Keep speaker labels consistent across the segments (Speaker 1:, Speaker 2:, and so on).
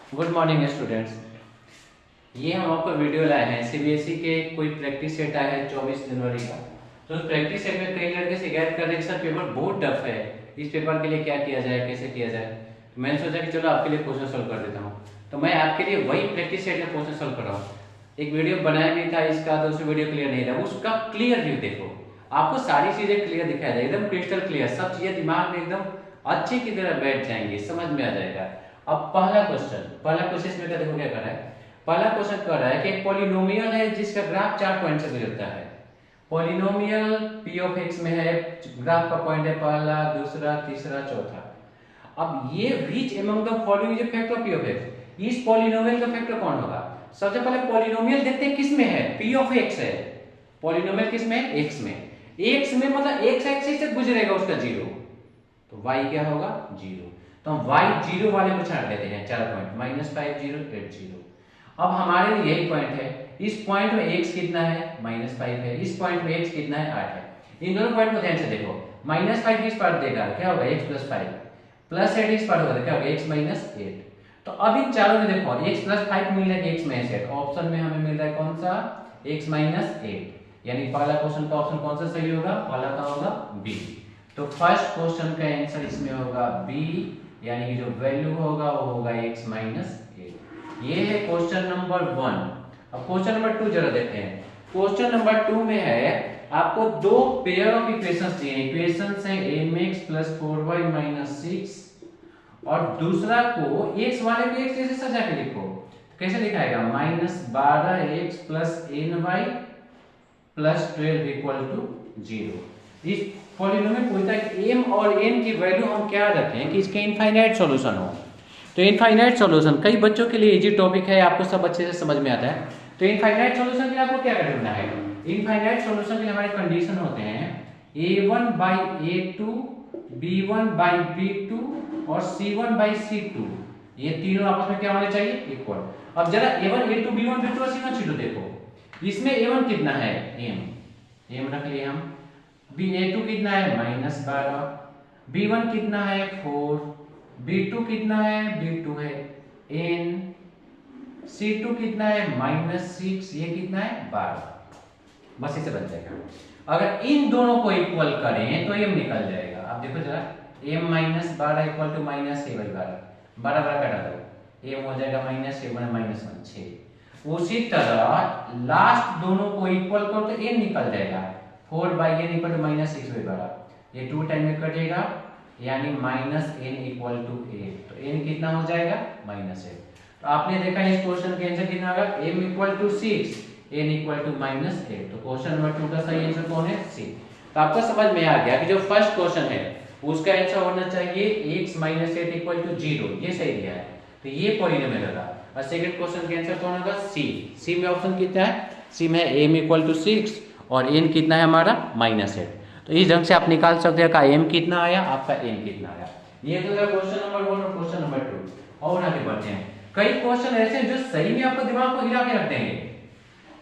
Speaker 1: Good morning students. ये हम आपको वीडियो लाए हैं सीबीएसई के कोई प्रैक्टिस सेट आया है 24 जनवरी का। तो उस प्रैक्टिस सेट में कई लड़के शिकायत कर रहे हैं कि सर पेपर बहुत टफ है, इस पेपर के लिए क्या किया जाए, कैसे किया जाए। तो मैंने सोचा कि चलो आपके लिए क्वेश्चन सोल्व कर देता हूँ। तो मैं आपके लिए वही प्रैक्टिस सेट का क्वेश्चन सोल्व कर रहा हूँ। एक वीडियो बनाया भी था इसका, तो उस वीडियो क्लियर नहीं था, उसका क्लियर व्यू देखो। आपको सारी चीजें क्लियर दिखाई जाए, एकदम क्रिस्टल क्लियर, सब चीजें दिमाग में एकदम अच्छी की तरह बैठ जाएंगी, समझ में आ जाएगा। अब पहला क्वेश्चन इसमें क्या देखो क्या कर रहा है। पहला क्वेश्चन कर रहा है कि एक पॉलिनोमियल है जिसका ग्राफ 4 पॉइंट से गुजरता है। पॉलिनोमियल p ऑफ x में है, ग्राफ का पॉइंट है पहला, दूसरा, तीसरा, चौथा। अब ये which among the following is factor p of x, इस पॉलिनोमियल का फैक्टर कौन होगा। सबसे पहले पॉलिनोमियल देखते हैं किस में है, p ऑफ x है। पॉलिनोमियल किस में है, x में। x में मतलब x एक्सिस से गुजरेगा उसका जीरो, तो y क्या होगा, जीरो। तो हम y जीरो वाले को छाट लेते हैं, 4 पॉइंट, -5 0 8 0। अब हमारे लिए यही पॉइंट है, इस पॉइंट में x कितना है, -5 है, इस पॉइंट में x कितना है, 8 है। इन दोनों पॉइंट को ध्यान से देखो, -5 इस पार्ट देगा क्या होगा, x + 5, +8 इस पार्ट होगा क्या होगा, x - 8। तो अब इन चारों में देखो x + 5 मिल रहा है, x - 8 ऑप्शन में हमें मिल रहा है कौन सा, x - 8। यानी पहला क्वेश्चन का ऑप्शन कौन सा सही होगा, पहला का होगा बी। तो फर्स्ट क्वेश्चन का आंसर इसमें होगा बी, यानी कि जो वैल्यू होगा वो होगा x - 8। ये है क्वेश्चन नंबर 1। अब क्वेश्चन नंबर 2 जरा देखते हैं। क्वेश्चन नंबर 2 में है आपको दो पेयर ऑफ इक्वेशंस दिए हैं। इक्वेशंस है mx + 4y - 6 और दूसरा को x वाले को x जैसे सजा के लिखो। तो कैसे लिखाएगा, -12x + ny + 12 = 0। इस पॉलिनोमियल पूछता है कि m और n की वैल्यू हम क्या रखें कि इसके इनफाइनाइट सॉल्यूशन हो। तो इनफाइनाइट सॉल्यूशन कई बच्चों के लिए इजी टॉपिक है, आपको सब अच्छे से समझ में आता है। तो इनफाइनाइट सॉल्यूशन के लिए आपको क्या करना है, इनफाइनाइट सॉल्यूशन के लिए हमारे कंडीशन होते हैं a1/a2, b1/b2 और c1/c2। ये तीनों आपस में क्या होने चाहिए, इक्वल। अब जरा a1 a2 b1 b2 और c1 c2 देखो, इसमें a1 कितना है, m रख लिए हम। a2 कितना है, -12, b1 कितना है, 4, b2 कितना है, b2 है n, c2 कितना है, -6, ये कितना है, 12। बस इसे बन जाएगा। अगर इन दोनों को इक्वल करें तो m निकल जाएगा। अब देखो जरा, m - 12 = -a/12, 12 काटा दो, m हो जाएगा -1 - 6। उसी तरह लास्ट दोनों को इक्वल करो तो n निकल जाएगा, 4/n = -6/12। ये 2 टाइम में कटेगा, यानी -n = 8। तो n कितना हो जाएगा, -8। तो आपने देखा इस क्वेश्चन के आंसर कितना होगा, m = 6, n = -8। तो क्वेश्चन नंबर 2 का सही आंसर कौन है, सी। तो आपको समझ में आ गया कि जो फर्स्ट क्वेश्चन है उसका आंसर होना चाहिए x - 8 = 0, ये सही दिया है, तो ये पॉलिनोमियल होगा। और सेकंड क्वेश्चन के आंसर कौन होगा, सी में ऑप्शन कितना है, सी में m = 6 और n कितना है हमारा, -8। तो इस ढंग से आप निकाल सकते हैं का m कितना आया, आपका n कितना आया। ये तो क्वेश्चन नंबर 1 और क्वेश्चन नंबर 2। और आगे बढ़ते हैं। कई क्वेश्चन ऐसे हैं जो सही में आपको दिमाग को हिला के रख देंगे,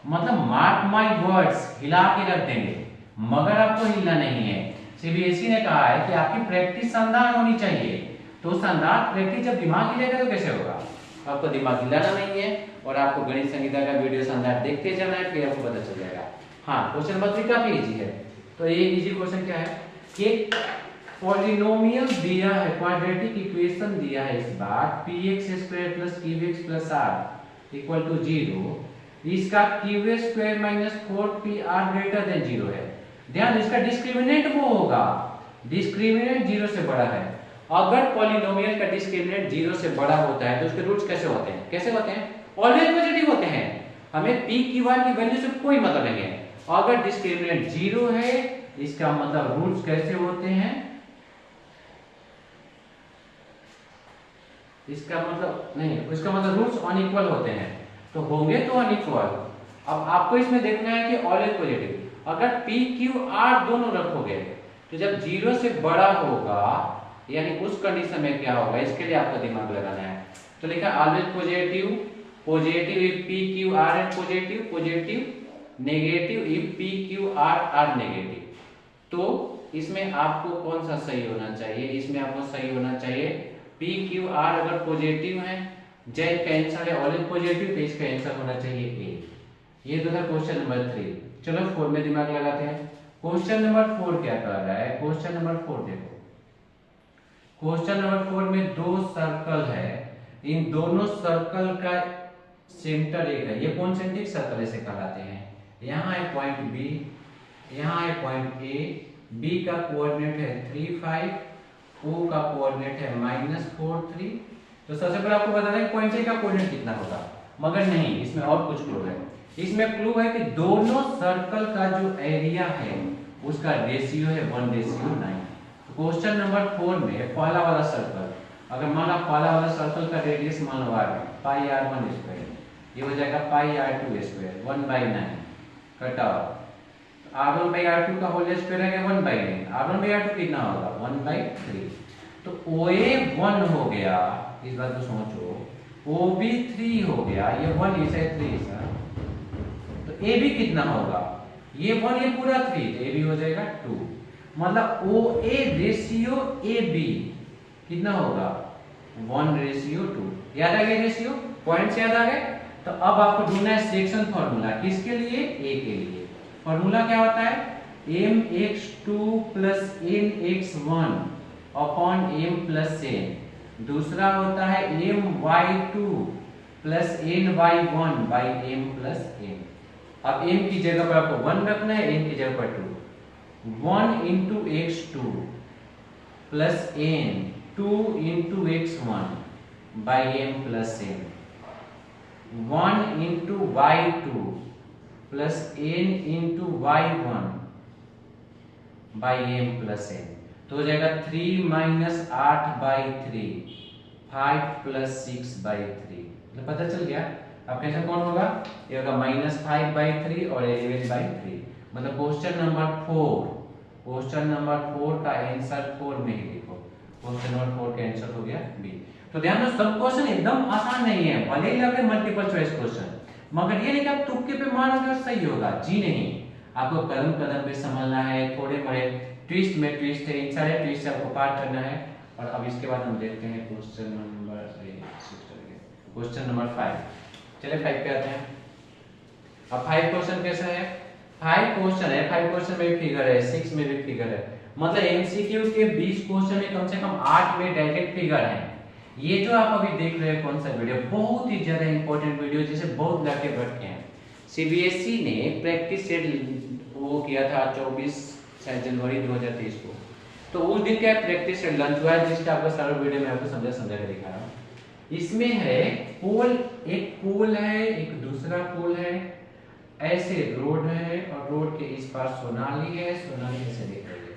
Speaker 1: मतलब मार्क माय वर्ड्स, हिला के रख देंगे, मगर आपको हिलना नहीं है। सीबीएसई ने कहा है कि आपकी प्रैक्टिस शानदार होनी चाहिए। तो शानदार प्रैक्टिस जब दिमाग हिलेगा तो कैसे होगा, आपको दिमाग हिलाना नहीं है और आपको गणित संहिता का वीडियो शानदार देखते जाना है, फिर आपको पता चल जाएगा। हाँ, क्वेश्चन नंबर 3 काफी इजी है। तो ये इजी क्वेश्चन क्या है कि पॉलिनोमियल दिया है, क्वाड्रेटिक इक्वेशन दिया है इस बार, px² + qx + r = 0। इसका qx² - 4pr > 0 है। ध्यान, इसका डिस्क्रिमिनेंट वो होगा, डिस्क्रिमिनेंट 0 से बड़ा है। अगर पॉलिनोमियल का डिस्क्रिमिनेंट 0 से बड़ा होता है तो उसके रूट्स कैसे होते हैं, ऑलवेज पॉजिटिव होते हैं। हमें p q r की वैल्यू से कोई मतलब नहीं है। अगर डिस्क्रिमिनेंट 0 है इसका मतलब रूट्स कैसे होते हैं, इसका मतलब नहीं, इसका मतलब रूट्स अनइक्वल होते हैं। तो होंगे तो अनइक्वल। अब आपको इसमें देखना है कि ऑलवेज पॉजिटिव। अगर p q r दोनों रखोगे तो जब 0 से बड़ा होगा यानी उस कंडीशन में क्या होगा, इसके लिए आपको दिमाग लगाना है। तो लिखा always positive if p q r and positive, negative if p q r are negative. तो इसमें आपको कौन सा सही होना चाहिए, इसमें आपको सही होना चाहिए p q r अगर पॉजिटिव है जेड का आंसर है ऑलवेज पॉजिटिव, तो इसका आंसर होना चाहिए ए। ये तो था क्वेश्चन नंबर 3। चलो 4 में दिमाग लगाते हैं। क्वेश्चन नंबर 4 क्या कह रहा है? क्वेश्चन नंबर 4 देखो, क्वेश्चन नंबर 4 में दो सर्कल है, इन दोनों सर्कल का सेंटर एक है। ये कॉन्सेंट्रिक सर्कल ऐसे कहलाते हैं। यहाँ है पॉइंट बी, यहाँ है पॉइंट ए। बी का कोऑर्डिनेट है 3 5, ओ का कोऑर्डिनेट है -4 3। तो सबसे पहले आपको बता दें पॉइंट ए का कोऑर्डिनेट कितना होगा, मगर नहीं, इसमें और कुछ क्लू है। इसमें क्लू है कि दोनों सर्कल का जो एरिया है उसका रेशियो है 1:9। क्वेश्चन नंबर 4 में पहला वाला सर्कल, अगर माना पहला वाला सर्कल का रेडियस मान लो r है, पाई r1 स्क्वायर, ये हो जाएगा पाई r2 स्क्वायर 1/9 कटा। r1 बाई r2 का होल स्क्वायर है 1/9, r1 बाई r2 कितना होगा 1/3। तो OA 1 हो गया, इस बात को सोचो, OB 3 हो गया, ये 1 इस है 3 सा, तो AB कितना होगा, ये 1 ये पूरा 3, तो AB हो जाएगा 2। मतलब OA रेशियो AB कितना होगा 1:2। याद आ गया रेशियो, पॉइंट से याद आ गया। तो अब आपको ढूंढना है सेक्शन फॉर्मूला, किसके लिए, A के लिए। फॉर्मूला क्या होता है, mx2 + nx1 upon m + n। दूसरा होता है my2 + ny1 by m + n। अब m की जगह पर आपको 1 रखना है, n की जगह पर 2। 1 × x2 + n 2 × x1 by m + n। 1 × y2 + n × y1 by m + n। तो हो जाएगा 3 - 8/3, 5 + 6/3। मतलब पता चल गया। अब कैसे कौन होगा, ये होगा -5/3 और 11/3। मतलब क्वेश्चन नंबर 4, क्वेश्चन नंबर 4 का आंसर 4 में ही लिखो। क्वेश्चन नंबर 4 का आंसर हो गया बी। तो ध्यान दो, सब क्वेश्चन एकदम आसान नहीं है, भले ही लगे मल्टीपल चॉइस क्वेश्चन, मगर ये नहीं कि आप तुक्के पे मारोगे और सही होगा, जी नहीं। आपको कदम कदम पे समझना है, थोड़े बड़े ट्विस्ट में ट्विस्ट है, इन सारे ट्विस्ट से आपको पार करना है। और अब इसके बाद हम देखते हैं क्वेश्चन नंबर 5। चलिए 5 पे आते हैं। अब 5 क्वेश्चन कैसा है, 5 क्वेश्चन है, 5 क्वेश्चन में भी फिगर है, 6 में भी फिगर है। मतलब एमसीक्यू के 20 क्वेश्चन में कम से कम 8 में डायरेक्ट फिगर है। ये जो आप अभी देख रहे हैं कौन सा वीडियो, बहुत ही ज्यादा इंपॉर्टेंट वीडियो, जिसे बहुत लड़के बैठते हैं। सीबीएसई ने प्रैक्टिस सेट वो किया था 24 जनवरी 2023 को। तो उस दिन का प्रैक्टिस सेट लंच हुआ है, जिसका आपको सारा वीडियो में आपको समझा के दिखा रहा हूँ। इसमें है पोल, एक पोल है, एक दूसरा पोल है, ऐसे रोड है और रोड के इस पार सोनाली है, सोनाली ऐसे दिख रही है।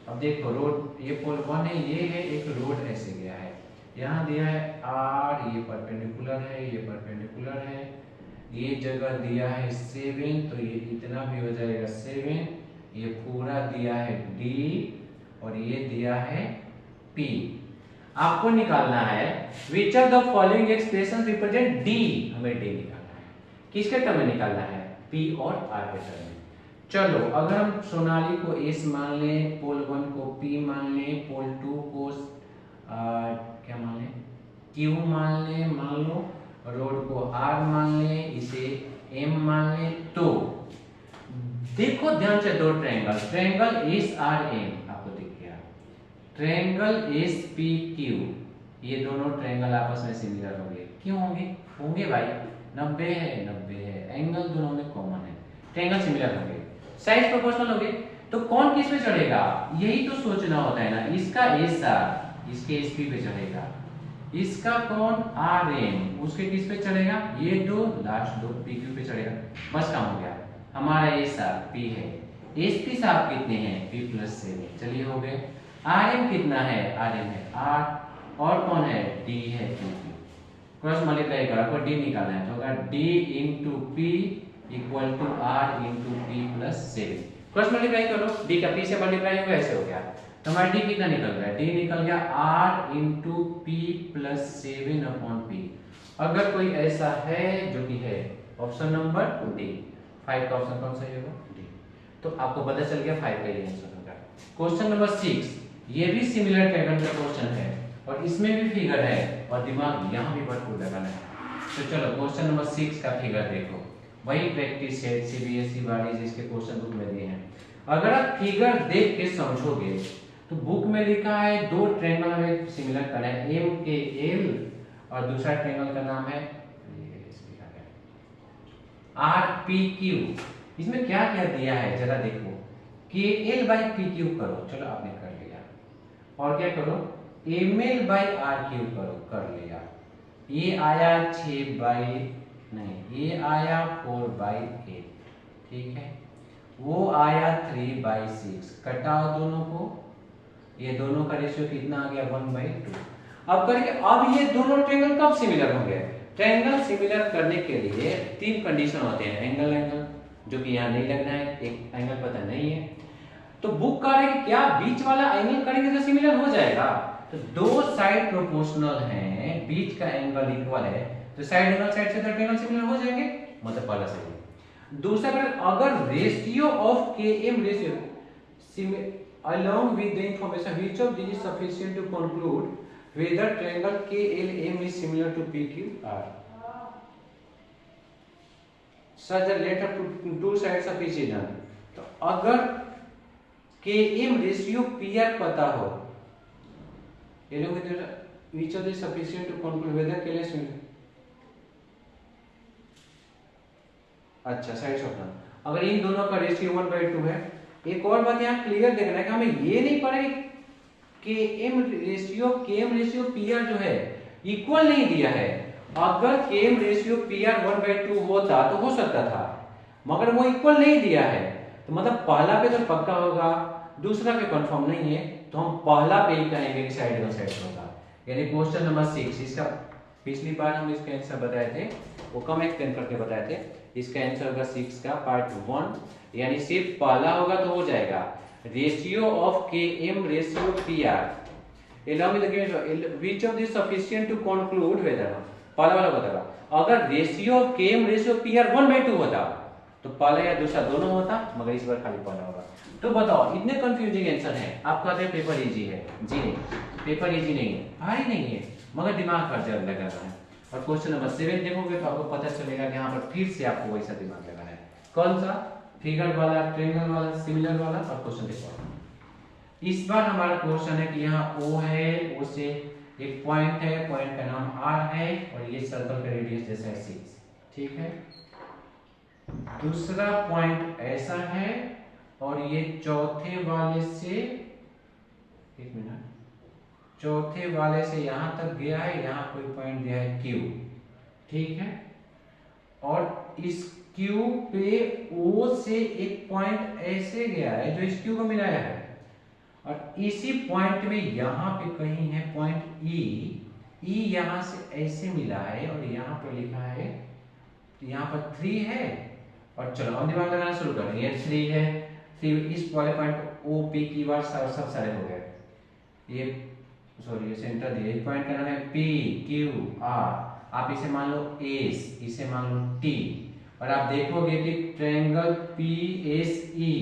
Speaker 1: अब देखो रोड, ये पोल 1 है, ये है, एक रोड ऐसे गया है, यहाँ दिया है R, ये परपेंडिकुलर है, ये परपेंडिकुलर है, ये जगह दिया है 7, तो ये इतना भी हो जाएगा 7, ये पूरा दिया है D और ये दिया है P। आपको निकालना है which of the following expressions represent D, हमें D निकालना है। किसके टर्म में निकालना है, P और R के टर्म में। चलो अगर हम सोनाली को S मान लें, पोल 1 को P मान लें, पोल 2 को क्या मान लें, Q मान लें, मान लो रोड को R मान लें, इसे M मान लें, तो देखो ध्यान से दो ट्रायंगल, ट्रायंगल SRM आपको दिख गया, ट्रायंगल SPQ, ये दोनों ट्रायंगल आपस में सिमिलर होंगे। क्यों होंगे, होंगे भाई, 90 है 90 है, एंगल दोनों में कॉमन है, ट्रायंगल सिमिलर होंगे, साइड प्रोपोर्शनल होंगे। तो कौन किस पे चढ़ेगा, यही तो सोचना होता है ना। इसका SR इसके SP पे चढ़ेगा, इसका कौन RM उसके किस पे चढ़ेगा, ये दो लास्ट दो PQ पे चढ़ेगा। बस काम हो गया, हमारा SR P है, SP साहब कितने हैं P + 7, चलिए हो गए। RM कितना है, RM है 8, और कौन है D है 2, क्रॉस मल्टीप्लाई करो, आपको D निकालना है, तो होगा D × P = R × P + 7। Cross multiply करो, D का P से मल्टीप्लाई होगा, ऐसे हो गया। तो हमारा D कितना निकल गया, D निकल गया R × P + 7/P। अगर कोई ऐसा है जो कि है ऑप्शन नंबर D, 5 का ऑप्शन कौन सा होगा, D। तो आपको पता चल गया 5 का ये आंसर होगा। क्वेश्चन नंबर 6, ये भी सिमिलर पैटर्न का क्वेश्चन है। और इसमें भी फिगर है और दिमाग यहाँ भी भरपूर लगाना है। तो चलो क्वेश्चन नंबर 6 का फिगर देखो, वही प्रैक्टिस है सीबीएसई वाली जिसके क्वेश्चन बुक में दिए हैं। अगर आप फिगर देख के समझोगे तो बुक में लिखा है दो ट्रायंगल हमें सिमिलर करना है, एम के एल और दूसरा ट्रायंगल का नाम है आर पी क्यू। इसमें क्या क्या दिया है जरा देखो, के एल बाई पी क्यू करो, चलो आपने कर लिया, और क्या करो M L by R Q करो, कर लिया। ये आया 6 बाई नहीं, ये आया 4 बाई 8, ठीक है। वो आया 3 बाई 6, कटाओ दोनों को, ये दोनों का रेशियो कितना आ गया 1/2। अब करके अब ये दोनों ट्रायंगल कब सिमिलर होंगे? ट्रायंगल सिमिलर करने के लिए 3 कंडीशन होते हैं, एंगल एंगल जो कि यहाँ नहीं लगना है, एक एंगल पता नहीं है, तो बुक कह रहे हैं क्या बीच वाला एंगल करेंगे तो सिमिलर हो जाएगा। तो दो साइड प्रोपोर्शनल हैं, बीच का एंगल इक्वल है, तो साइड एंगल साइड से तो ट्रायंगल सिमिलर हो जाएंगे, मतलब पहला सही। दूसरा अगर ratio of K M ratio along with the information which of these is sufficient to conclude whether triangle KLM is similar to PQR such that let up to two sides of each done। तो अगर KM ratio PR पता हो, along with which of these is sufficient to conclude whether KLM is similar। अच्छा sides of done, अगर इन दोनों का ratio 1/2 है। एक और बात यहाँ क्लियर देखना है कि हमें ये नहीं पड़ा कि एम रेशियो पीआर जो है इक्वल नहीं दिया है। अगर के एम रेशियो पीआर 1/2 होता तो हो सकता था, मगर वो इक्वल नहीं दिया है, तो मतलब पहला पे तो पक्का होगा, दूसरा पे कंफर्म नहीं है, तो हम पहला पे ही कहेंगे कि साइड बाय साइड होगा। यानी क्वेश्चन नंबर 6 इसका पिछली बार हम इसका आंसर बताए थे, वो कम एक्सप्लेन करके बताए थे, इसका आंसर होगा 6 का पार्ट 1, यानी सिर्फ पहला होगा तो हो जाएगा ratio of K M ratio P R along with the which of this sufficient to conclude whether, पहला वाला बताएगा। अगर ratio of K M ratio P R 1/2 होता तो पहला या दूसरा दोनों होता, मगर इस बार खाली पहला होगा। तो बताओ इतने कंफ्यूजिंग आंसर है, आप कहते हैं पेपर इजी है, जी नहीं पेपर इजी नहीं है, भारी नहीं है, मगर दिमाग पर जरूर लगाना है। और क्वेश्चन नंबर 7 देखोगे तो आपको पता चलेगा कि यहाँ पर फिर से आपको वैसा दिमाग लगाना है, कौन सा फिगर वाला, ट्रायंगल वाला, सिमिलर वाला। और क्वेश्चन देखो इस बार हमारा क्वेश्चन है कि यहाँ O है, O से एक पॉइंट है, पॉइंट का नाम R है और ये सर्कल का रेडियस जैसा है 6, ठीक है। दूसरा पॉइंट ऐसा है और ये चौथे वाले से, एक मिनट, चौथे वाले से यहां तक गया है, यहां कोई पॉइंट दिया है Q, ठीक है। और इस Q पे O से एक पॉइंट ऐसे गया है जो इस Q को मिलाया है, और इसी पॉइंट में यहां पे कहीं है पॉइंट E यहां से ऐसे मिला है और यहां पर लिखा है, यहां पर 3 है। और चलो हम दिमाग लगाना शुरू करें, ये 3 है, 3 इस वाले point O P Q R सब सारे हो गए, ये सॉरी ये सेंटर दिया, इस पॉइंट का नाम है P Q R, आप इसे मान लो S, इसे मान लो T, और आप देखोगे कि ट्रायंगल PSE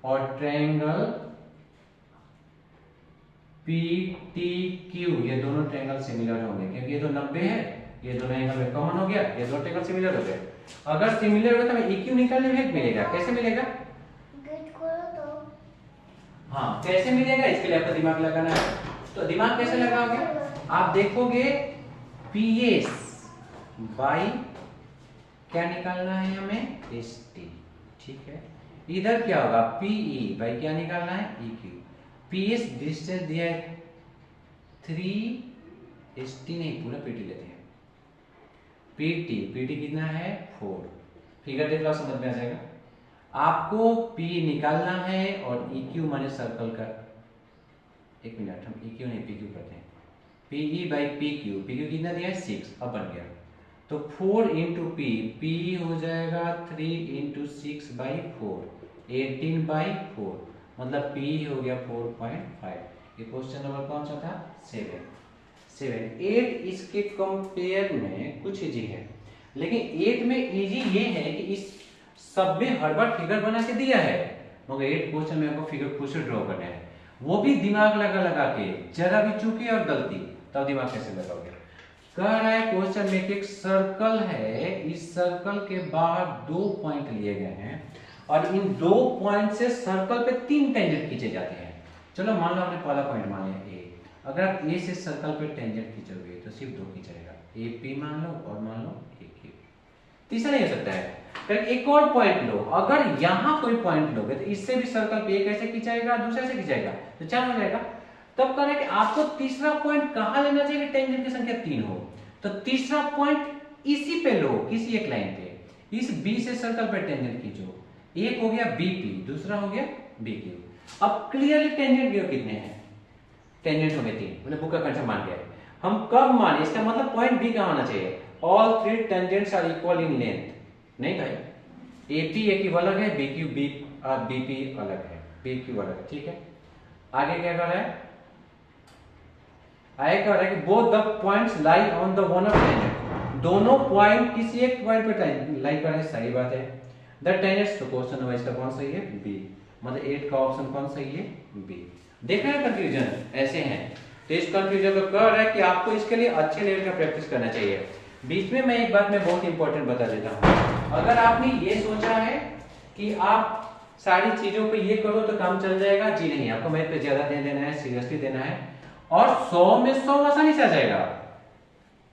Speaker 1: और ट्रायंगल PTQ ये दोनों ट्रायंगल सिमिलर होंगे, क्योंकि ये तो 90 है, ये दोनों एंगल में कॉमन हो गया, ये दोनों ट्रायंगल सिमिलर हो गए। अगर सिमिलर हो तो हमें EQ निकालने में मिलेगा, कैसे मिलेगा? गेट करो तो हाँ कैसे मिलेगा, इसके लिए आपको दिमाग लगाना है। तो दिमाग कैसे लगाओगे, आप देखोगे PS बाई क्या निकालना है हमें, ST, ठीक है। इधर क्या होगा PE बाई क्या निकालना है, EQ। PS डिस्टेंस दिया है 3, ST नहीं पूरा PT लेते हैं, PT कितना है 4, फिगर देख लो समझ में आ जाएगा। आपको P निकालना है और EQ माने सर्कल का, एक मिनट हम EQ नहीं PQ करते हैं, PE बाई PQ, PQ कितना दिया है 6, अब बन गया, तो 4 इंटू P हो जाएगा 3 इंटू 6 बाई 4, 18/4, मतलब P हो गया 4.5। ये क्वेश्चन नंबर कौन सा था, 7। 8 इसके कंपेयर में कुछ इजी है, लेकिन 8 में इजी ये है कि इस सब में हर बार फिगर बना के दिया है, मगर 8 क्वेश्चन में आपको फिगर खुद से ड्रॉ करना है। वो भी दिमाग लगा लगा के, जरा भी चूके और गलती तब दिमाग कैसे लगाओगे। कह रहा है क्वेश्चन में कि एक सर्कल है, इस सर्कल के बाहर 2 पॉइंट लिए गए हैं और इन 2 पॉइंट से सर्कल पे 3 टेंजेंट खींचे जाते हैं। चलो मान लो आपने पहला पॉइंट मान लिया ए, अगर आप ए से सर्कल पे टेंजेंट खींचोगे तो सिर्फ 2 खींचेगा, ए पी मान लो और मान लो ए क्यू, तीसरा नहीं हो सकता है। फिर एक और पॉइंट लो, अगर यहां कोई पॉइंट लोगे तो इससे भी सर्कल पे एक ऐसे खींचाएगा, दूसरे से खींचाएगा तो 4 हो जाएगा। तब कह रहा है कि आपको तीसरा पॉइंट कहां लेना चाहिए, टेंजेंट की संख्या 3 हो, तो तीसरा पॉइंट इसी पे लो, किसी एक लाइन पे, इस बी से सर्कल पे टेंजेंट खींचो, एक हो गया बीपी, दूसरा हो गया बीक्यू। अब क्लियरली टेंजेंट कितने हैं, टेंजेंट हो गए 3, मैंने बुक का कंसेप्ट मान गया। हम कब माने, इसका मतलब पॉइंट बी का होना चाहिए, all 3 tangents are equal in length. नहीं भाई, एपी एक अलग है, बीक्यू बीपी अलग है, बीक्यू अलग है, ठीक है। आगे क्या कर रहा है, आगे कह रहा है कि both the points lie on the one of tangent, दोनों पॉइंट किसी एक पॉइंट पे लाई कर रहे हैं, सही बात है। द टेंजेंट्स, तो क्वेश्चन नंबर इसका कौन सही है, बी, मतलब 8 का ऑप्शन कौन सही है, बी। देख रहे हैं कंफ्यूजन ऐसे हैं, तो इस कंफ्यूजन को कह रहा है कि आपको इसके लिए अच्छे लेवल का प्रैक्टिस करना चाहिए। बीच में मैं एक बात मैं बहुत इंपॉर्टेंट बता देता हूँ, अगर आपने ये सोचा है कि आप सारी चीजों पे ये करो तो काम चल जाएगा, जी नहीं, आपको मैथ पे ज्यादा ध्यान देना है, सीरियसली देना है और 100 में 100 आसानी से आ जाएगा।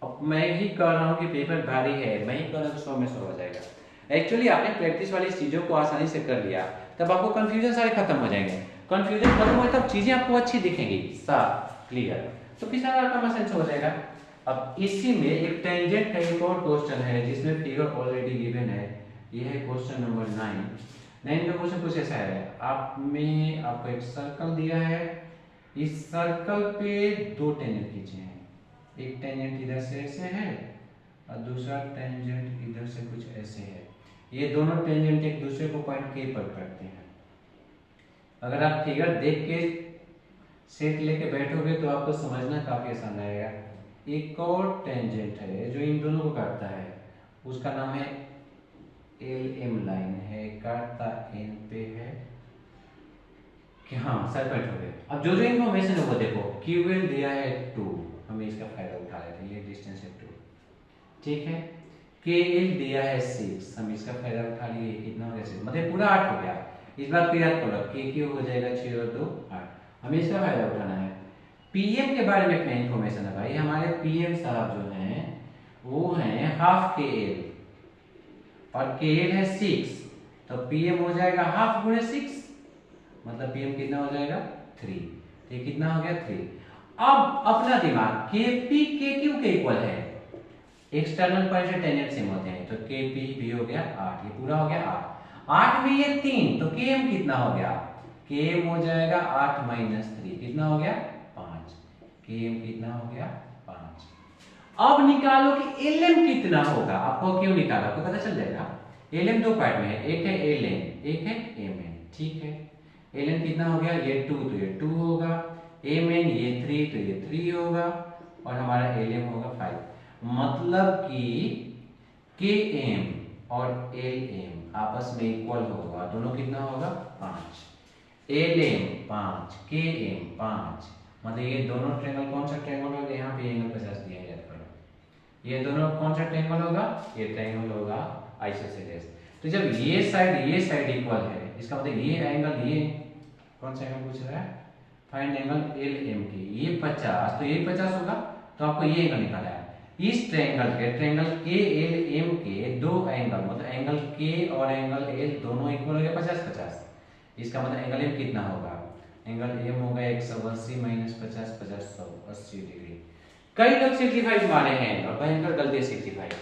Speaker 1: अब मैं ही कह रहा हूँ कि पेपर भारी है, मैं ही कह रहा हूँ 100 में 100 हो जाएगा। एक्चुअली आपने प्रैक्टिस वाली चीजों को आसानी से कर लिया, तब आपको कंफ्यूजन सारे खत्म हो जाएंगे। कंफ्यूजन खत्म हो तब चीजें आपको अच्छी दिखेंगी, साफ क्लियर, तो फिर सारा काम आसान से हो जाएगा। अब इसी में एक टेंजेंट का एक और क्वेश्चन है जिसमें फिगर ऑलरेडी गिवन है, ये है क्वेश्चन नंबर 9 का क्वेश्चन कुछ ऐसा है, आपको एक सर्कल दिया है, इस सर्कल पे 2 टेंजेंट खींचे हैं, एक टेंजेंट इधर से ऐसे है और दूसरा टेंजेंट इधर से कुछ ऐसे है, ये दोनों टेंजेंट एक दूसरे को पॉइंट के पर करते हैं। अगर आप फिगर देख के सेट लेके बैठोगे तो आपको समझना काफी आसान रहेगा। एक और टेंजेंट है जो इन दोनों को काटता है, उसका नाम है एल एम लाइन है, काटता एन पे है कि हाँ सर्कल हो गए। अब जो जो इन्फॉर्मेशन है वो देखो, क्यूएल दिया है 2, हमें इसका फायदा उठा लेते हैं, ये डिस्टेंस है 2, ठीक है। केएल दिया है 6, हम इसका फायदा उठा लिए, कितना हो गया 6, मतलब पूरा 8 हो गया। इस बात को याद करो, के क्यू हो जाएगा 6 और 2 8, हमें इसका फायदा उठाना है। पीएम के बारे में क्या इन्फॉर्मेशन है भाई, हमारे पीएम साहब जो हैं वो हैं हाफ केएल और केएल है 6, तो पीएम हो जाएगा हाफ गुणे 6, मतलब पीएम कितना हो जाएगा 3, ये कितना हो गया 3। अब अपना दिमाग, केपी केक्यू के इक्वल है, एक्सटर्नल पॉइंट से टेंजेंट सेम होते हैं, तो केपी भी हो गया 8, ये पूरा हो गया 8 में ये 3, तो केएम कितना हो गया, केएम हो जाएगा 8 माइनस 3, कितना हो गया 5, केएम कितना हो गया 5। अब निकालो कि एलएम कितना होगा, आपको क्यों निकाला आपको पता चल जाएगा। एलएम 2 पार्ट में है, एक है एलएन एक है एमएन, ठीक है। एलएन कितना हो गया, ये 2 तो ये 2 होगा, एमएन ये 3 तो ये 3 होगा और हमारा एलएम होगा 5। मतलब कि केएम और एलएम आपस में इक्वल होगा, दोनों कितना होगा 5, एलएम 5 केएम 5, मतलब ये दोनों ट्रायंगल कौन सा ट्रायंगल होगा, यहाँ पे एंगल 50 दिया है, याद करो। ये दोनों कौन सा ट्रायंगल होगा, ये ट्रायंगल होगा आइसोसेलेस। तो जब ये साइड इक्वल है, इसका मतलब ये एंगल, ये कौन सा एंगल पूछ रहा है, फाइंड एंगल एल एम के, ये 50 तो ये 50 होगा, तो आपको ये एंगल निकाला है। इस ट्रायंगल के एल एम के 2 एंगल, मतलब एंगल के और एंगल एल दोनों इक्वल हो गया 50-50, इसका मतलब एंगल एम कितना होगा, एंगल एम होगा 180 माइनस 50 50 180 डिग्री। कई लोग 65 माने हैं और भयंकर गलती है 65।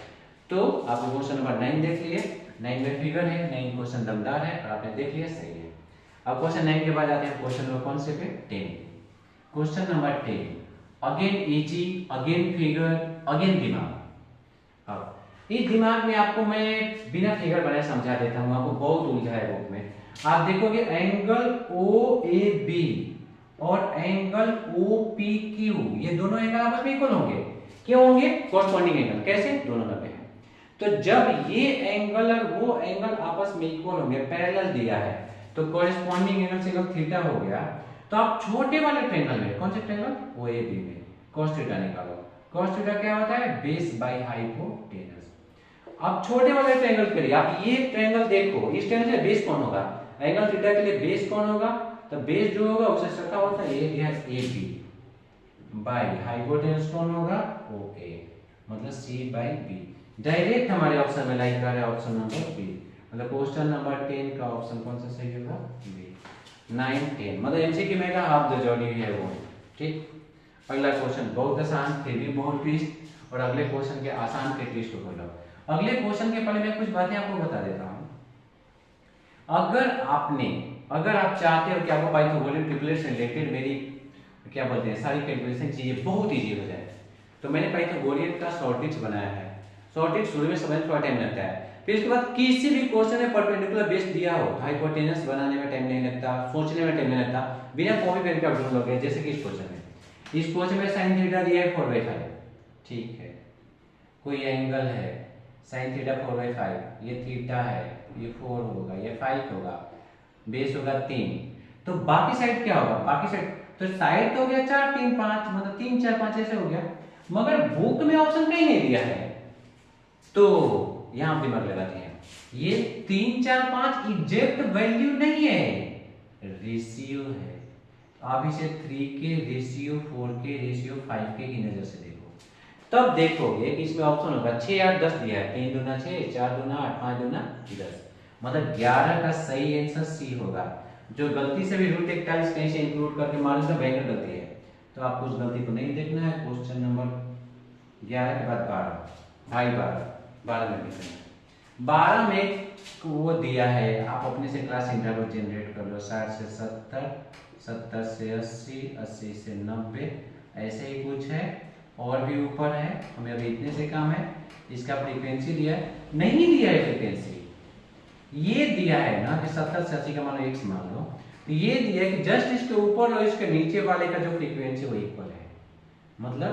Speaker 1: तो आपने क्वेश्चन नंबर 9 देख लिए, 9 में फिगर है, 9 क्वेश्चन दमदार है और आपने देख लिया, सही है। अब क्वेश्चन 9 के बाद आते हैं क्वेश्चन नंबर कौन से पे, 10। Question number 10, again easy, again figure, again दिमाग। अब इस दिमाग में आपको मैं बिना फिगर बनाए समझा देता हूं, आपको बहुत उलझा है बुक में। आप देखोगे एंगल ओ ए बी और एंगल ओ पी क्यू, ये दोनों एंगल आपस में इक्वल होंगे, क्यों होंगे, कॉरस्पॉन्डिंग एंगल, कैसे, दोनों 90 है। तो जब ये एंगल और वो एंगल आपस में इक्वल होंगे, पैरेलल दिया है, तो कॉरस्पॉन्डिंग एंगल से अगर थीटा हो गया, तो आप छोटे वाले ट्रायंगल में, कौन से ट्रायंगल, ओएबी में cos थीटा निकालो। cos थीटा क्या होता है, बेस बाय हाइपोटेनस। अब छोटे वाले ट्रायंगल के लिए आप ये ट्रायंगल देखो, इस ट्रायंगल से बेस कौन होगा, एंगल थीटा के लिए बेस कौन होगा, तो बेस जो होगा उसे सटा होता है AB बाय हाइपोटेनस कौन होगा, OA, मतलब C बाय B। डायरेक्ट हमारे ऑप्शन में लाइक कर रहे हैं ऑप्शन नंबर बी, मतलब क्वेश्चन नंबर 10 का ऑप्शन कौन सा सही होगा, बी। 9 10 मतलब एमसीक्यू में का हाफ द जॉली है वो, ठीक। अगला क्वेश्चन बहुत आसान, फिर भी बहुत ट्विस्ट, और अगले क्वेश्चन के आसान के ट्विस्ट को लो। अगले क्वेश्चन के पहले मैं कुछ बातें आपको बता देता हूं। अगर आप चाहते हो कि आपको पाइथागोरियन ट्रिपलेट से रिलेटेड मेरी क्या बोलते हैं सारी कैलकुलेशन चीजें बहुत इजी हो जाए, तो मैंने पाइथागोरियन का शॉर्ट ट्रिक्स बनाया है। शॉर्ट ट्रिक्स शुरू में समझने में थोड़ा टाइम लगता है, फिर इसके बाद किसी भी क्वेश्चन में परपेंडिकुलर बेस दिया हो, हाइपोटेनस बनाने में टाइम नहीं लगता, सोचने में टाइम नहीं लगता, बिना कॉपी पेन के आप ढूंढ लोगे। जैसे कि इस क्वेश्चन में sin थीटा दिया है 4/5, ठीक है, कोई एंगल है sin थीटा 4/5, ये थीटा है, ये 4 होगा, ये 5 होगा, बेस होगा 3, तो बाकी साइड क्या होगा, बाकी साइड तो साइड तो हो गया 4 3 5, मतलब 3 4 5 ऐसे हो गया, मगर बुक में ऑप्शन कहीं नहीं दिया है, तो यहां दिमाग लगाते हैं, ये 3 4 5 एग्जैक्ट वैल्यू नहीं है, रेशियो है। आप इसे 3 के रेशियो, 4 के रेशियो, 5 के की नजर से देखो, तब देखोगे कि इसमें ऑप्शन होगा 6 8 10 दिया है, 3 दूना 6, 4 दूना 8, 5 दूना 10, मतलब 11 का सही आंसर सी होगा। जो गलती से भी रूट 41 कहीं से इंक्लूड करके मारे तो भयंकर गलती है, तो आपको उस गलती को नहीं देखना है। क्वेश्चन नंबर 11 के बाद 12 में लिखना है। 12 में वो दिया है, आप अपने से क्लास इंटरवल जनरेट कर लो, 60 से 70, 70 से 80, 80 से 90, ऐसे ही कुछ है, और भी ऊपर है, हमें अभी इतने से काम है। इसका फ्रीक्वेंसी दिया है, नहीं दिया है फ्रीक्वेंसी, ये दिया है ना कि 70 से 80 का मान लो x मान लो, तो ये दिया है कि जस्ट इसके ऊपर और इसके नीचे वाले का जो फ्रीक्वेंसी वो इक्वल है, मतलब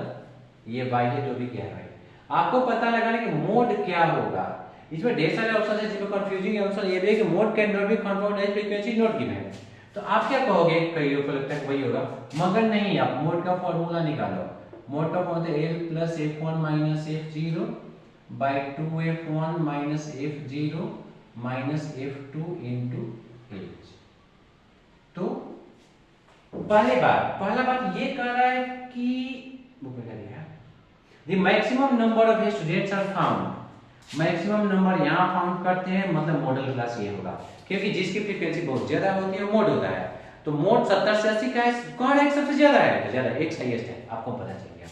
Speaker 1: ये y है जो भी कह रहा है। आपको पता लगाना कि मोड क्या होगा, इसमें ढेर सारे ऑप्शन है जिसमें कंफ्यूजिंग आंसर ये भी है कि mode can not be confirmed as frequency not given, तो आप क्या कहोगे, कई लोगों को लगता है वही होगा, मगर नहीं, आप मोड का फॉर्मूला निकालो। मोड का formula L + f1 - f0 / 2f1 - f0 - f2 * h। तो पहला बात ये कह रहा है कि बुक में क्या लिखा है, the maximum number of students are found, maximum number यहाँ फाउंड करते हैं, मतलब मॉडल क्लास ये होगा, क्योंकि जिसकी फ्रीक्वेंसी बहुत ज्यादा होती है मोड होता है, तो मोड 70 से 80 का है, कौन एक सबसे ज्यादा है, तो ज्यादा x हाईएस्ट है, आपको पता चल गया।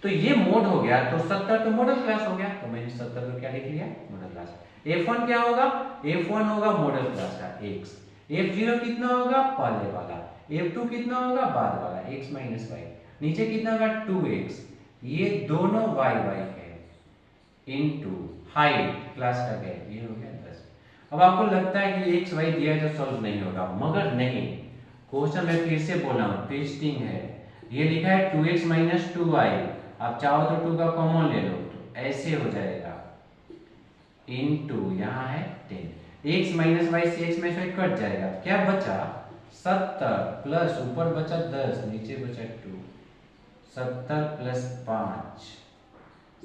Speaker 1: तो ये मोड हो गया, तो 70 तो मॉडल क्लास हो गया, तो मैंने 70 को क्या लिख लिया, मॉडल क्लास। f1 क्या होगा, f1 होगा मॉडल क्लास का x, f0 कितना होगा, पहले वाला, f2 कितना होगा, बाद वाला, x - y, नीचे कितना होगा 2x, ये दोनों y है, इनटू हाइट क्लास का गैप, ये हो गया 10। अब आपको लगता है कि x y दिया है तो सॉल्व नहीं होगा, मगर नहीं, क्वेश्चन में फिर से बोला हूं, ट्विस्टिंग है। ये लिखा है 2x - 2y, आप चाहो तो 2 का कॉमन ले लो, तो ऐसे हो जाएगा, इनटू यहाँ है 10, x - y से x में से कट जाएगा, क्या बचा 70 प्लस ऊपर बचा 10, नीचे बचा 2, 70 + 5,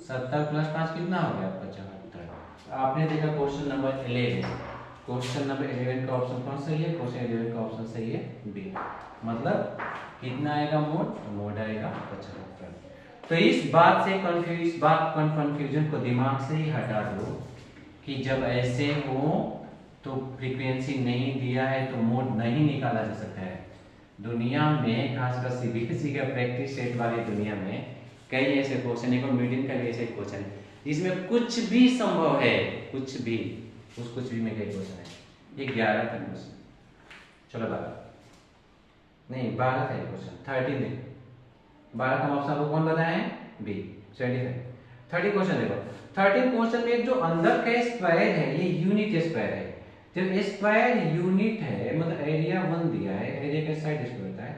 Speaker 1: 70 + 5 कितना हो गया 75। आपने देखा क्वेश्चन नंबर 11, क्वेश्चन नंबर 11 का ऑप्शन कौन सही है, क्वेश्चन 11 का ऑप्शन सही है बी, मतलब कितना आएगा मोड आएगा 75। तो इस बात से कंफ्यूजन को दिमाग से ही हटा दो कि जब ऐसे हो तो फ्रीक्वेंसी नहीं दिया है तो मोड नहीं निकाला जा सकता है। दुनिया में खासकर सीबीएसई का प्रैक्टिस सेट वाली दुनिया में कई ऐसे क्वेश्चन है, मीडियम का भी ऐसे क्वेश्चन है जिसमें कुछ भी संभव है, कुछ भी, उस कुछ भी में कई क्वेश्चन है। ये 11 का क्वेश्चन, चलो 12 नहीं 12 का क्वेश्चन, 13 देखो, 12 का ऑप्शन आपको कौन बताया है, बी 75। 30 क्वेश्चन देखो, 30 क्वेश्चन में जो अंदर का स्क्वायर है ये यूनिट स्क्वायर है, जब स्क्वायर यूनिट है मतलब एरिया 1 दिया है, एरिया का साइड स्क्वायर होता है,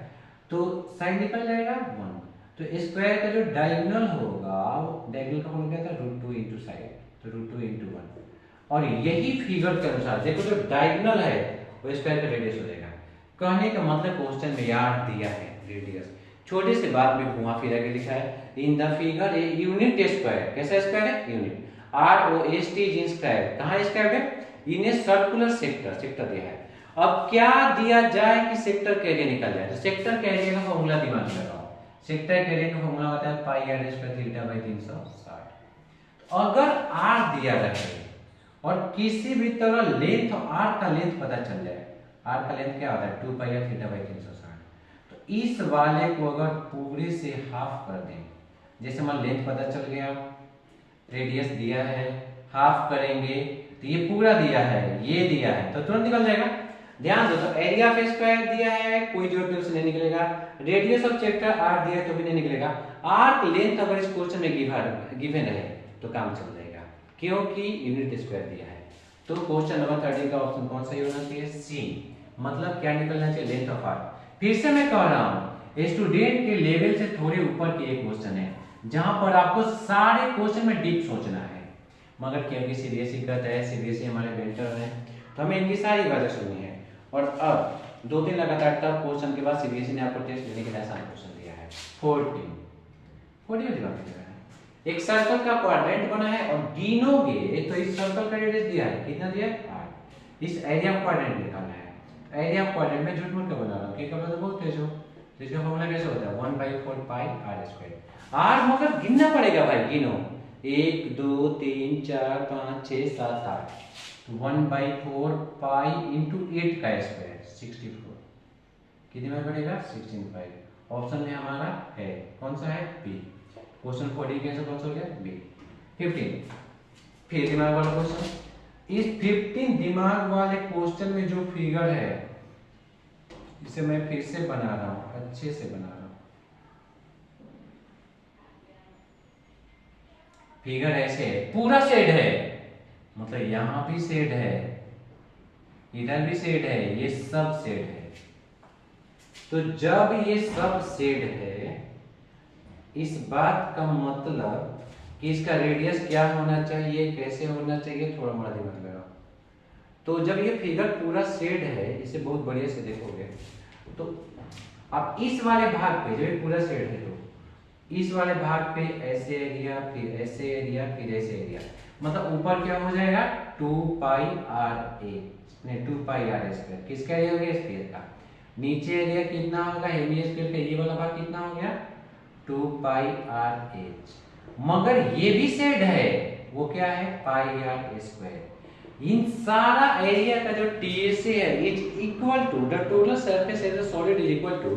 Speaker 1: तो साइड निकल जाएगा 1, तो स्क्वायर का जो डायगोनल होगा, डायगोनल का फॉर्मूला क्या था, √2 * साइड, तो √2 * 1, और यही फिगर के अनुसार देखो जो डायगोनल है वो स्क्वायर का रेडियस हो जाएगा, कहने का मतलब क्वेश्चन में यार दिया है रेडियस, छोटे से बात में घुमा फिरा के लिखा है। In the figure a unit square, कैसा स्क्वायर है? Unit. R O S T is inscribed, कहां इंस्क्राइब्ड है? In a circular sector, sector दिया है। अब क्या दिया जाए कि सेक्टर का एरिया निकल जाए? तो सेक्टर का एरिया का फॉर्मूला दिमाग में लगाओ। सेक्टर का एरिया का फॉर्मूला होता है पाई आर स्क्वायर थीटा बाई 360। अगर आर दिया रहे और किसी भी तरह लेंथ, आर का लेंथ पता चल जाए, आर का लेंथ क्या होता है? 2 पाई आर थीटा बाई 360। तो इस वाले को अगर पूरे से हाफ कर दें, जैसे मान लेंथ पता चल गया, रेडियस दिया है, हाफ करेंगे तो ये पूरा दिया है, ये दिया है, तो तुरंत निकल जाएगा। ध्यान दो, तो एरिया ऑफ स्क्वायर दिया है, कोई जरूरत नहीं, उससे नहीं निकलेगा। रेडियस ऑफ सेक्टर आर दिया है तो भी नहीं निकलेगा। आर्क लेंथ अगर इस क्वेश्चन में गिवन रहे तो काम चल जाएगा, क्योंकि यूनिट स्क्वायर दिया है। तो क्वेश्चन नंबर 13 का ऑप्शन कौन सा होना चाहिए? सी। मतलब क्या निकलना चाहिए? Length of arc. फिर से मैं कह रहा हूं, स्टूडेंट के लेवल से थोड़े ऊपर की एक क्वेश्चन है जहां पर आपको सारे क्वेश्चन में डीप सोचना है। मगर क्योंकि सीबीएसई कहता है, सीबीएसई हमारे मेंटर हैं, तो हमें इनकी सारी बातें सुननी है। और अब 2-3 लगातार टफ क्वेश्चन के बाद सीबीएसई ने आपको टेस्ट लेने के लिए आसान क्वेश्चन दिया है। 14 में जवाब दिया है। एक सर्कल का क्वाड्रेंट बना है और गिनोगे तो इस सर्कल का रेडियस दिया है, कितना दिया है? 8। इस एरिया ऑफ क्वाड्रेंट निकालना है। एरिया ऑफ क्वाड्रेंट में झूठ मूठ का बना रहा हूं, क्या कब तो बहुत तेज हो, तो इसका फॉर्मूला कैसे होता है? 1/4 पाई आर स्क्वायर। आर मतलब गिनना पड़ेगा भाई, गिनो 1 2 3 4 5 6 7 8। 1/4 पाई इंटू 8 का स्क्वायर 64, कितने में पड़ेगा? 16 पाई। ऑप्शन में हमारा है कौन सा है? बी। क्वेश्चन 14 कैसे कौन सा हो गया? बी। 15 फिर दिमाग वाला क्वेश्चन। इस 15 दिमाग वाले क्वेश्चन में जो फिगर है, इसे मैं फिर से बना रहा हूं, अच्छे से बना रहा हूं। फिगर ऐसे है, पूरा शेड है, मतलब यहां भी शेड है, इधर भी शेड है, ये सब शेड है। तो जब ये सब शेड है, इस बात का मतलब कि इसका रेडियस क्या होना चाहिए, कैसे होना चाहिए, थोड़ा मोड़ा दिमाग लगाओ। तो जब ये फिगर पूरा शेड है, इसे बहुत बढ़िया से देखोगे तो अब इस वाले भाग पे, जब ये पूरा शेड है, तो इस वाले भाग पे ऐसे एरिया, फिर ऐसे एरिया, फिर ऐसे एरिया, मतलब ऊपर क्या हो जाएगा? 2 pi R A, 2 pi R square. किसका एरिया हो गया? स्फीयर का। नीचे एरिया कितना होगा? हेमी स्फीयर का ये वाला भाग कितना हो गया? 2 पाई आर एच। मगर ये भी शेड है, वो क्या है? पाई आर स्क्वायर। इन सारा एरिया का जो टीएसए है is equal to the total surface area solid is equal to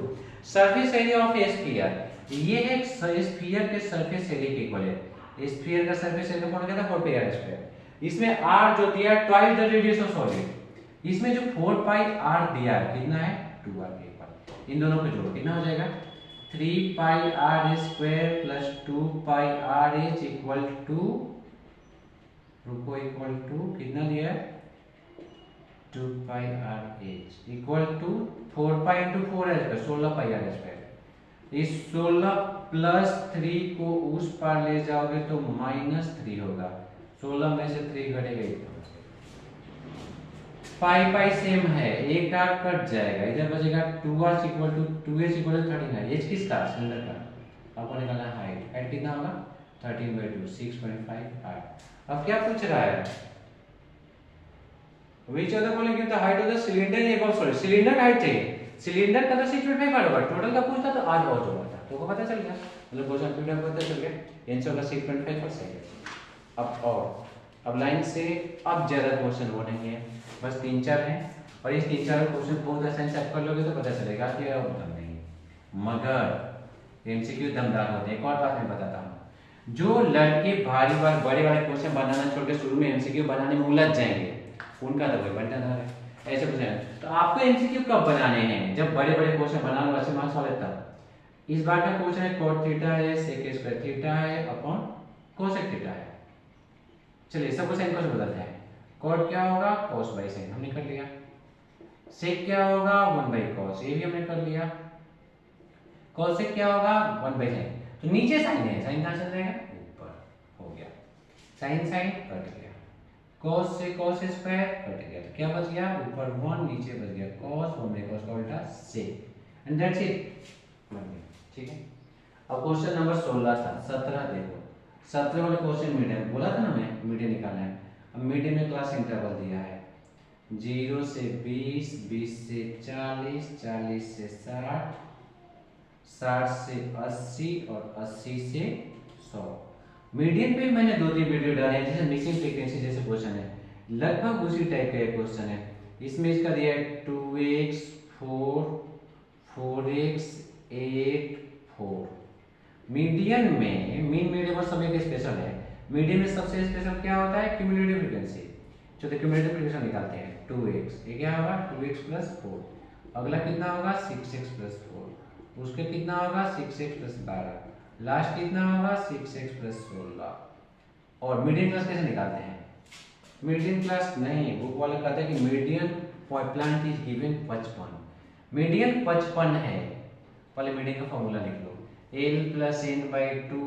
Speaker 1: surface area of a sphere. ये एक स्फीयर के सरफेस एरिया के इक्वल है। स्फीयर का सरफेस एरिया कौन कहता है? 4 पाई आर स्क्वायर। इसमें r जो दिया है twice the radius of solid. इसमें जो 4 पाई r दिया है कितना है? 2r के इक्वल। इन दोनों को जोड़ो कितना हो जाएगा? 3 pi R square plus 2 pi R H equal to, रुको, इक्वल टू कितना दिया है? 2 pi R H equal to 4 pi into 4 H का 16 पाई आर स्क्वायर। इस 16 प्लस 3 को उस पार ले जाओगे तो -3 होगा। 16 में से 3 घटेगा, इतना पाई पाई सेम है, एक आर कट जाएगा, इधर बचेगा 2h equal to 2h equal to 13 H किसका? सिलेंडर का। आपको निकालना है हाइट। हाइट कितना होगा? 13/2 6.5 8। अब क्या पूछ रहा है? Which of the following gives the height of the cylinder in above solid? Cylinder का हाइट चाहिए। सिलेंडर का तो 6.5 होगा, टोटल का पूछता तो आज बहुत होगा था, तो को पता चल गया, मतलब क्वेश्चन पीडीएफ पता चल गया। आंसर होगा 6.5 पर सही है। अब लाइन से अब ज्यादा क्वेश्चन वो नहीं है, बस 3-4 हैं, और इस 3-4 क्वेश्चन बहुत आसानी से आप कर लोगे तो पता चलेगा कि अब दम नहीं है। मगर एमसीक्यू दमदार होते हैं। एक और बात मैं बताता हूँ, जो लड़के भारी बार बड़े वाले क्वेश्चन बनाना छोड़ के शुरू में एमसीक्यू बनाने में उलझ जाएंगे, उनका तो कोई बनता है। ऐसे पूछे तो आपको एमसीक्यू कब बनाने हैं? जब बड़े बड़े क्वेश्चन बनाने वैसे मार्क्स वाले तब। इस बार का क्वेश्चन है cot थीटा है, sec स्क्वायर थीटा है अपॉन cosec थीटा है। चलिए सब साइन को बदलते हैं। cot क्या होगा? cos बाई sin, हमने कर लिया। sec क्या होगा? 1/cos, ये भी हमने कर लिया। cosec क्या होगा? 1/sin। तो नीचे साइन है, साइन कहां चल जाएगा? ऊपर, हो गया। साइन साइन कट गया। cos से cos स्क्वायर कट गया, तो क्या बच गया, ऊपर 1 नीचे बच गया cos 1 में cos का उल्टा sec, एंड दैट्स इट, बन गया। ठीक है, अब क्वेश्चन नंबर 16 था, 17 देखो, 17 वाले क्वेश्चन मीडियम बोला था ना, मैं मीडियम निकालना है। अब मीडियम में क्लास इंटरवल दिया है 0 से 20, 20 से 40, 40 से 60, 60 से 80 और 80 से 100। मीडियम पे मैंने 2-3 वीडियो डाले हैं, जैसे मिसिंग फ्रीक्वेंसी जैसे क्वेश्चन है, लगभग उसी टाइप का क्वेश्चन है। इसमें इसका दिया है 2x 4, 4x 8 4। मीडियन में मीन मीडियम और सब एक स्पेशल है। मीडियम में सबसे स्पेशल क्या होता है, क्यूमुलेटिव फ्रीक्वेंसी। चलो क्यूमुलेटिव फ्रीक्वेंसी निकालते हैं, 2x, ये क्या होगा 2x + 4, अगला कितना होगा 6x + 4, उसके कितना होगा 6x + 12, लास्ट कितना होगा 6x + 16। और मीडियन क्लास कैसे निकालते हैं, मीडियन क्लास नहीं, बुक वाला कहते हैं कि median plant is given 55, median 55 है। पहले मीडियन का फॉर्मूला लिख लो, L + n/2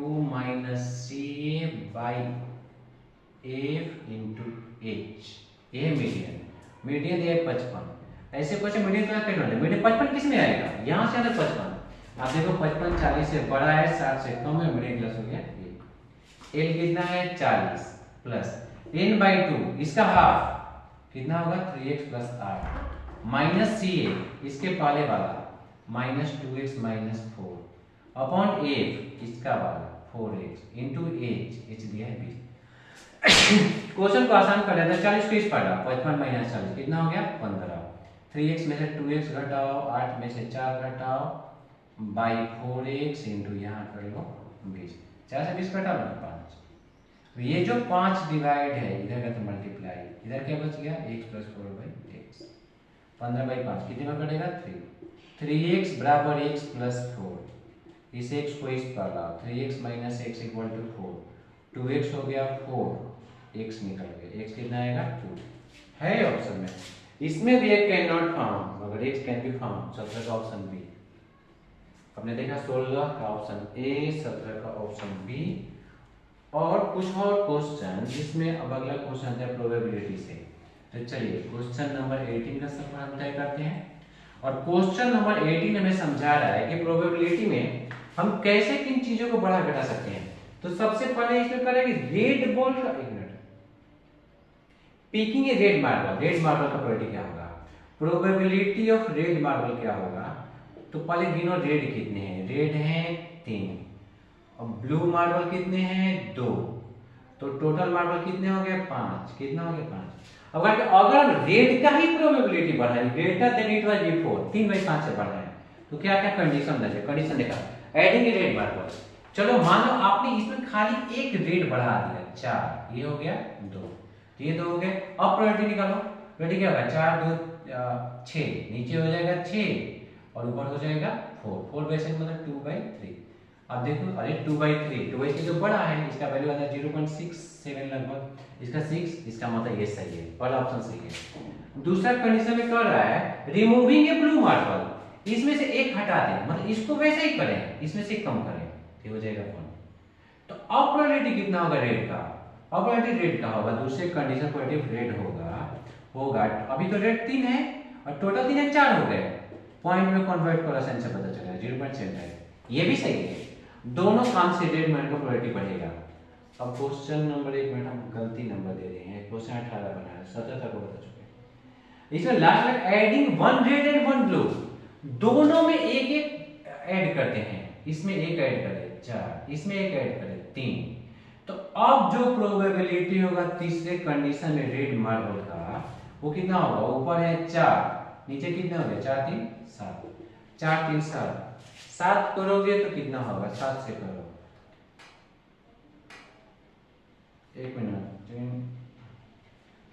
Speaker 1: - CA/F × H, ये मीडियन, मीडियन ये 55। ऐसे क्वेश्चन मीडियन क्लास कैसे होने, मीडियन 55 किस में आएगा, यहाँ से आता 55। आप देखो 55 40 से बड़ा है, 60 से कम है, मीडियन क्लास हो गया ये। L कितना है 40 प्लस n/2, इसका हाफ कितना होगा 3x + 8 माइनस CA, इसके पहले वाला -2x - 4 अपॉन F, इसका वाला 4x इंटू h दिया है 20। क्वेश्चन को आसान कर लेते हैं, 40 को इस पढ़ा, 55 - 40 कितना हो गया 15, 3x में से 2x घटाओ, 8 में से 4 घटाओ बाई 4x इंटू यहाँ कर लो 20, 4 से 20 घटा लो 5। ये जो 5 डिवाइड है इधर का तो मल्टीप्लाई, इधर क्या बच गया x + 4/x, 15/5 कितने में कटेगा 3, 3x बराबर x + 4, इस x को इस पर लाओ, 3x - x = 4, 2x हो गया 4, x निकल गया, x कितना आएगा 2 है ऑप्शन में। इसमें भी एक कैन नॉट फाउंड, मगर x कैन बी फाउंड, 17 का ऑप्शन बी। हमने देखा 16 का ऑप्शन ए, 17 का ऑप्शन बी। और कुछ और क्वेश्चन जिसमें अब अगला क्वेश्चन है प्रोबेबिलिटी से। तो चलिए क्वेश्चन नंबर 18 का सफर हम तय करते हैं। और क्वेश्चन नंबर 18 हमें समझा रहा है कि प्रोबेबिलिटी में हम कैसे किन चीजों को बढ़ा घटा सकते हैं। तो सबसे पहले इसमें करेंगे रेड बॉल का, एक मिनट, पिकिंग ए रेड मार्बल, रेड मार्बल का प्रोबेबिलिटी क्या होगा, प्रोबेबिलिटी ऑफ रेड मार्बल क्या होगा। तो पहले गिनो रेड कितने हैं, रेड हैं 3, और ब्लू मार्बल कितने हैं 2, तो टोटल मार्बल कितने हो गए 5, कितना हो गया 5। अगर हम रेड का ही प्रोबेबिलिटी बढ़ाएं, greater than it was before, 3/5 से बढ़ाएं, तो क्या क्या कंडीशन लगे, कंडीशन देखा, एडिंग रेड मार्बल। चलो मान लो आपने इसमें खाली एक रेड बढ़ा दिया 4, ये हो गया 2, ये 2 हो गए। अब प्रोबेबिलिटी निकालो, प्रोबेबिलिटी क्या होगा 4 2 6, नीचे हो जाएगा 6 और ऊपर हो जाएगा 4, 4/6 मतलब 2/3। अब देखो, अरे 2/3 जो बड़ा है इसका वैल्यू आता है 0.67 लगभग, इसका 6, इसका मतलब ये सही है, पहला ऑप्शन सही है। दूसरा कंडीशन में कर रहा है रिमूविंग ए ब्लू मार्बल, इसमें से एक हटा दें, मतलब इसको वैसे ही करें, इसमें से कम करें, ये हो जाएगा 1। तो अब प्रोबेबिलिटी कितना होगा रेड का, अब प्रोबेबिलिटी रेड का होगा, दूसरे कंडीशन प्रोबेबिलिटी रेड होगा, अभी तो रेड 3 है और टोटल 3 है 4 हो गए, पॉइंट में कन्वर्ट करो, आसानी से पता चलेगा 0.7, ये भी सही है, दोनों काम से रेड मार्बल का प्रोबेबिलिटी बढ़ेगा। अब क्वेश्चन नंबर 1 में हम गलती नंबर दे रहे हैं, क्वेश्चन 18 बना है, 17 तक बता चुके। इसमें लास्ट में एडिंग 1 रेड एंड 1 ब्लू, दोनों में एक एक ऐड करते हैं, इसमें एक ऐड करें 4, इसमें एक ऐड करें 3, तो अब जो प्रोबेबिलिटी होगा तीसरे कंडीशन में रेड मार्बल का, वो कितना होगा, ऊपर है 4, नीचे कितना हो गया 4 3 7, 4 3 7, 7 करोगे तो कितना होगा, 7 से करो, 1 मिनट,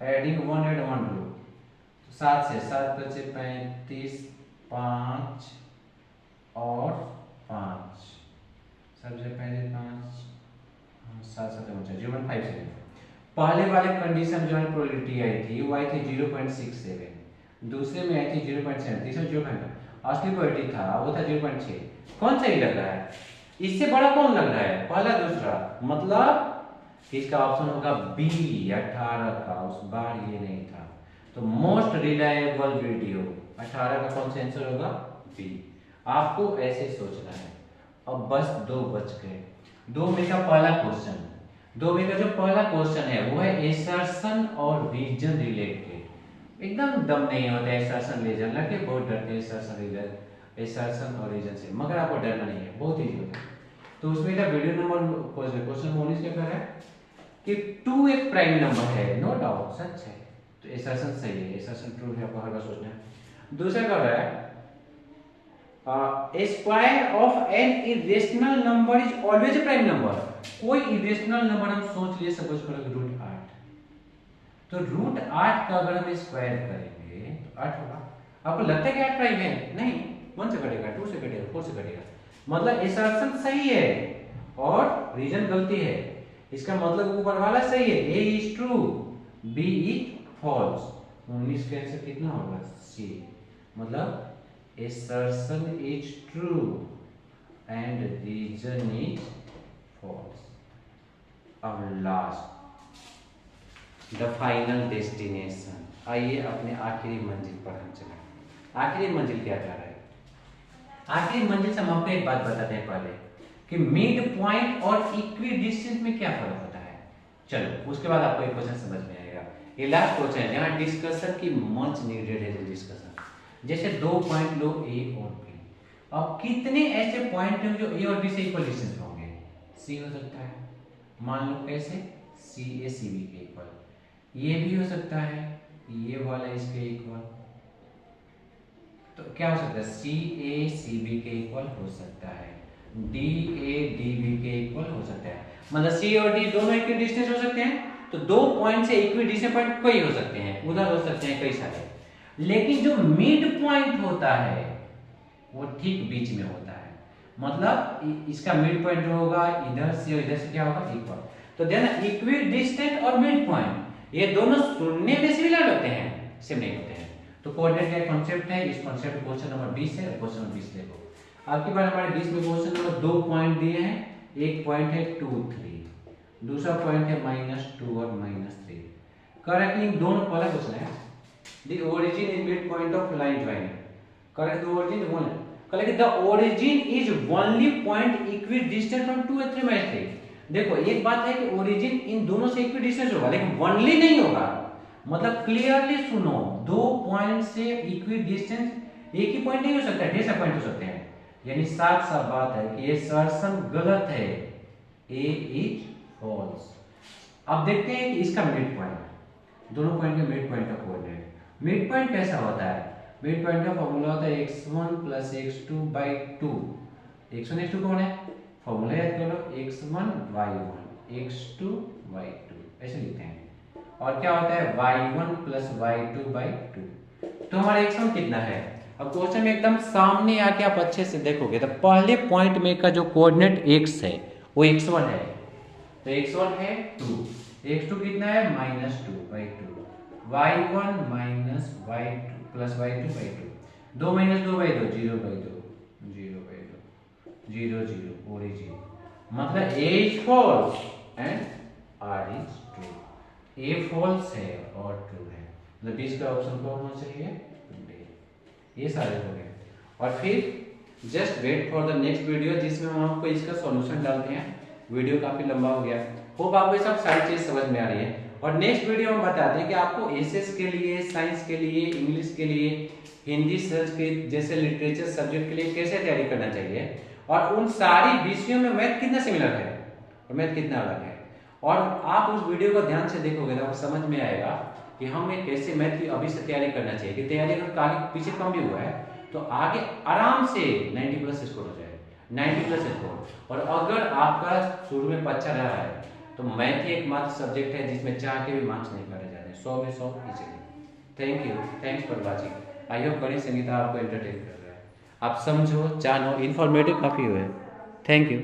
Speaker 1: एडिंग 1 रेड 1 ब्लू, 7 से 7 बचे 35, 5 और 5, सबसे पहले 5 7 7 बचा 0.57। पहले वाले कंडीशन जो है प्रोबेबिलिटी आई थी वो आई थी 0.67, दूसरे में आई थी 0.7, तीसरे 0.5, असली प्रोबेबिलिटी था वो था 0.6। कौन सही लग रहा है, इससे बड़ा कौन लग रहा है, पहला दूसरा, मतलब इसका ऑप्शन होगा बी 18 का, उस बार ये नहीं था। तो मोस्ट रिलायबल वीडियो 18 का कौन सा आंसर होगा? बी। आपको ऐसे सोचना है। अब बस दो बच गए। 2 में का पहला क्वेश्चन, 2 में का जो पहला क्वेश्चन है वो है एसर्शन और रीजन रिलेटेड। एकदम दम नहीं होता है एसर्शन रीजन, लड़के बहुत डरते हैं एसर्शन और रीजन से, मगर आपको डरना नहीं है, बहुत ईजी होता है। तो उसमें का वीडियो नंबर क्वेश्चन 19 क्या कर रहा है कि 2 एक प्राइम नंबर है, नो डाउट सच है, तो एसर्शन सही है, एसर्शन ट्रू है, आपको हर बार सोचना है। दूसरा कर रहा है square of an irrational number is always a prime number. कोई इरेशनल नंबर हम सोच लिए, सपोज करो √8, तो √8 का अगर हम स्क्वायर करेंगे तो 8 होगा। आपको लगता है कि 8 प्राइम है? नहीं, 1 से कटेगा, 2 से कटेगा, 4 से कटेगा, मतलब एसर्शन सही है और रीजन गलती है। इसका मतलब ऊपर वाला सही है, A is true, B is false. 19 का आंसर कितना होगा? सी। मतलब assertion is true and reason is false. अब लास्ट द फाइनल डेस्टिनेशन। आइए अपने आखिरी मंजिल पर हम चलें। आखिरी मंजिल क्या कह रहा है? आखिरी मंजिल से हम आपको एक बात बताते हैं पहले कि मिड पॉइंट और इक्वी डिस्टेंस में क्या फर्क होता है। चलो उसके बाद आपको एक क्वेश्चन समझ में आएगा। ये लास्ट क्वेश्चन है जहाँ डिस्कशन की मच नीडेड है डिस्कशन। जैसे 2 पॉइंट लो ए और बी, अब कितने ऐसे पॉइंट हैं जो ए और बी से इक्वल डिस्टेंस पे होंगे? सी हो सकता है, मान लो कैसे, सी ए सी बी के इक्वल, ये भी हो सकता है, ये वाला इसके इक्वल, तो क्या हो सकता है? सी ए सी बी के इक्वल हो सकता है, डी ए डी बी के इक्वल हो सकता है, मतलब सी और डी दोनों इक्वल डिस्टेंस हो सकते हैं। तो 2 पॉइंट से इक्वल डिस्टेंस पॉइंट कई हो सकते हैं, उधर हो सकते हैं कई सारे, लेकिन जो मिड पॉइंट होता है वो ठीक बीच में होता है। मतलब इसका मिड पॉइंट जो होगा इधर से और इधर से क्या होगा? इक्वल। तो देना इक्वी डिस्टेंस और मिड पॉइंट ये दोनों सुनने में सिमिलर होते हैं, सेम नहीं होते हैं। तो कोऑर्डिनेट का कॉन्सेप्ट है, इस कॉन्सेप्ट क्वेश्चन नंबर 20 है। क्वेश्चन नंबर 20 देखो, आपकी बार हमारे 20 में क्वेश्चन नंबर 2 पॉइंट दिए हैं, एक पॉइंट है 2 3, दूसरा पॉइंट है -2 और -3। करेक्टली दोनों पहला क्वेश्चन है the origin is midpoint of line joining. Correct, the origin is one. Correct, the origin is only point equidistant from 2 and 3 minus 3. देखो एक बात है कि ओरिजिन इन दोनों से इक्विडिस्टेंस होगा, लेकिन वनली नहीं होगा। मतलब क्लियरली सुनो, 2 पॉइंट से इक्विडिस्टेंस एक ही पॉइंट नहीं हो सकता, ढेर सारे पॉइंट हो सकते हैं। यानी साफ साफ बात है कि ये असर्शन गलत है, ए इज फॉल्स। अब देखते हैं कि इसका मिड पॉइंट, दोनों पॉइंट के मिड पॉइंट का कोऑर्डिनेट। मिड पॉइंट कैसा होता है? मिड पॉइंट का फॉर्मूला होता है x1 + x2/2। x1 x2 कौन है? फॉर्मूला याद कर लो, x1 y1 x2 y2 ऐसे लिखते हैं। और क्या होता है? y1 + y2/2। तो हमारा x1 कितना है? अब क्वेश्चन में एकदम सामने आके आप अच्छे से देखोगे तो पहले पॉइंट में का जो कोऑर्डिनेट x है वो x1 है, तो x1 है 2, x2 कितना है? -2/2, y1 - y2 + y2/2, 2 - 2/2 0/2 0/2 0 0 ओरिजिन। मतलब a is false and r is true. a false है और ट्रू है, मतलब 20 का ऑप्शन कौन होना चाहिए? ये सारे हो गए। और फिर just wait for the next video जिसमें हम आपको इसका सॉल्यूशन डालते हैं। वीडियो काफी लंबा हो गया, होप आपको ये सब सारी चीज समझ में आ रही है। और नेक्स्ट वीडियो में बताते हैं कि आपको एसएस के लिए, साइंस के लिए, इंग्लिश के लिए, हिंदी संस्कृत जैसे लिटरेचर सब्जेक्ट के लिए कैसे तैयारी करना चाहिए, और उन सारी विषयों में मैथ कितना सिमिलर है और मैथ कितना अलग है। और आप उस वीडियो को ध्यान से देखोगे तो आपको समझ में आएगा कि हमें कैसे मैथ की अभी से तैयारी करना चाहिए, कि तैयारी अगर आगे पीछे कम भी हुआ है तो आगे आराम से 90+ स्कोर हो जाए, 90+ स्कोर। और अगर आपका शुरू में अच्छा रहा है तो मैथ ही एकमात्र सब्जेक्ट है जिसमें चाह के भी मार्क्स नहीं काटे जाते, 100 में 100 easily. Thank you, thanks for watching. I hope Ganesh Sangeeta आपको एंटरटेन कर रहा है, आप समझो, जानो, इन्फॉर्मेटिव काफी हुए। Thank you.